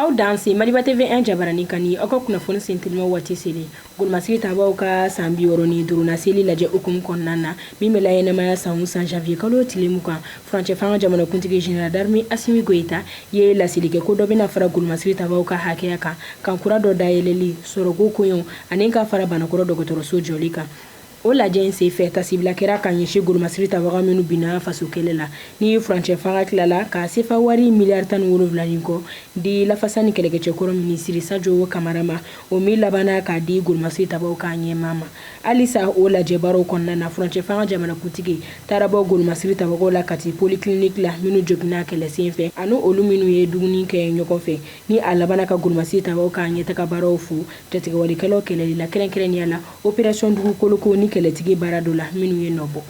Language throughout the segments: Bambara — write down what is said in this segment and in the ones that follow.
aw danse Maliba TV 1 jabarani kani aw ka kunnafoni sentelima waati seli golmasigi tabaw ka san 65 na seli lajɛ hukumu kɔnɔna na min bɛ layɛnɛmaya san janvier kalo tile mugan furancɛ fanga jamana kuntigi général d'armée Assimi Goïta ye laseli kɛ ko dɔ bɛna fara golmasigi tabaw ka hakɛya kan kura dɔ dayɛlɛli sɔrɔko koɲɛw ani ka fara banakɔrɔ dɔgɔtɔrɔso jɔli kan o lajɛ in senfɛ tasibila kɛra ka ɲɛsin golmasiri tabaga minnu binna faso kɛlɛ la ni furancɛ fanga tilala ka sefa wari miliyari 17 nin kɔ di lafasa ni kɛlɛkɛcɛkɔrɔ minisiri Sajo Kamara ma o mi labana k'a di golmasiri tabaw ka ɲɛmaa ma halisa o lajɛbaraw kɔnɔna na furancɛ fanga jamana kuntigi taara bɔ golmasiri tabagaw la kati polyclinique la minnu joginna kɛlɛ senfɛ ani olu minnu ye dumuni kɛ ɲɔgɔn fɛ ni a labana ka golmasiri tabaw ka ɲɛtaga baaraw fo jatigɛwalikɛlaw kɛlɛli la kɛrɛnkɛrɛnnenya la opération dugukoloko ni kɛlɛtigi baara dɔ la minnu ye nɔbɔ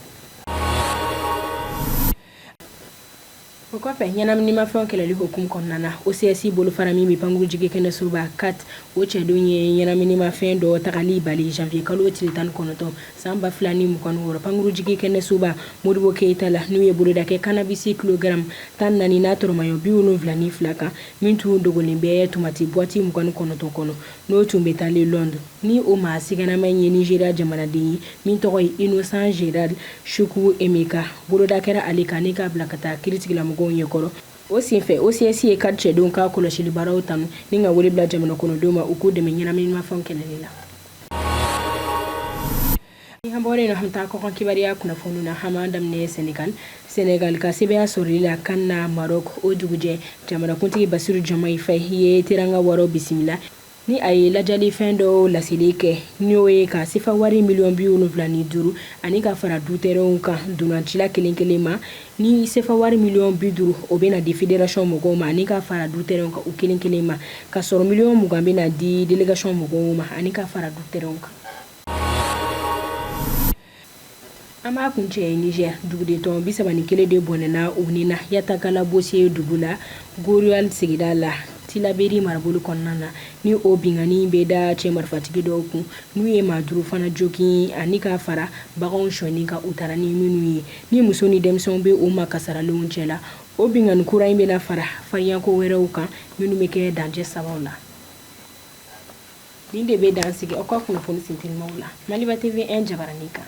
o kɔfɛ ɲɛnaminimafɛnw kɛlɛli hukumu kɔnɔna na OCS bolofara min bɛ pankurujigi kɛnɛsoba 4 o cɛdenw ye ɲɛnaminimafɛn dɔ tagali bali janvier kalo tile 19 san 2026 pankurujigi kɛnɛsoba Modibo Keita la n'u ye boloda kɛ cannabis kilogramme 14 n'a tɔrɔmayɔ 72 kan min tun dogolen bɛ tomati boîte 29 kɔnɔ n'o tun bɛ taalen Londres ni o maa sigɛnama ye Nigeria jamanaden ye min tɔgɔ ye Innocent Gérald Chukwu Emeka boloda kɛra ale kan ne k'a bila ka taa kiiritigɛlamɔgɔw ɲɛkɔrɔ o senfɛ OCS ye 4 cɛdenw ka kɔlɔsili baaraw tanu ni ka wele bila jamana kɔnɔdenw ma u k'u dɛmɛ ɲɛnaminimafɛnw kɛlɛli la an bɔra yen nɔ an bɛ taa kɔkan kibariya kunnafoni na an b'an daminɛ Senegal ka sɛbɛya sɔrɔli la kan na Maroc o dugujɛ jamanakuntigi Basiru Diomaye Faye ye teranga waraw bisimila ni a ye lajali fɛn dɔw laseli kɛ n'o ye ka sefa wari miliyɔn 75 ani ka fara dutɛrɛnw kan donnancila kelen kelen ma ni sefa wari miliyɔn 50 o bɛna di fédération mɔgɔw ma ani ka fara dutɛrɛnw kan o kelen kelen ma ka sɔrɔ miliyɔn 20 bɛna di délégation mɔgɔw ma ani ka fara dutɛrɛnw kan an b'a kun cɛ Niger dugudetɔn 31 de bɔnɛna u ni na Yatakala Bosse dugu la Gorial sigida la Tilaberi marabolo kɔnɔna na ni o bingani bɛ da cɛ marifatigi dɔw kun n'u ye maa 5 fana jogin ani ka fara baganw sɔnni ka u taara ni minnu ye ni muso ni denmisɛnw bɛ o ma kasaralenw cɛ la o bingani kura in bɛna fara fariyanko wɛrɛw kan minnu bɛ kɛ dancɛ sabaw la nin de bɛ dan sigi aw ka kunnafoni sintelimaw la Maliba TV 1 jabarani kan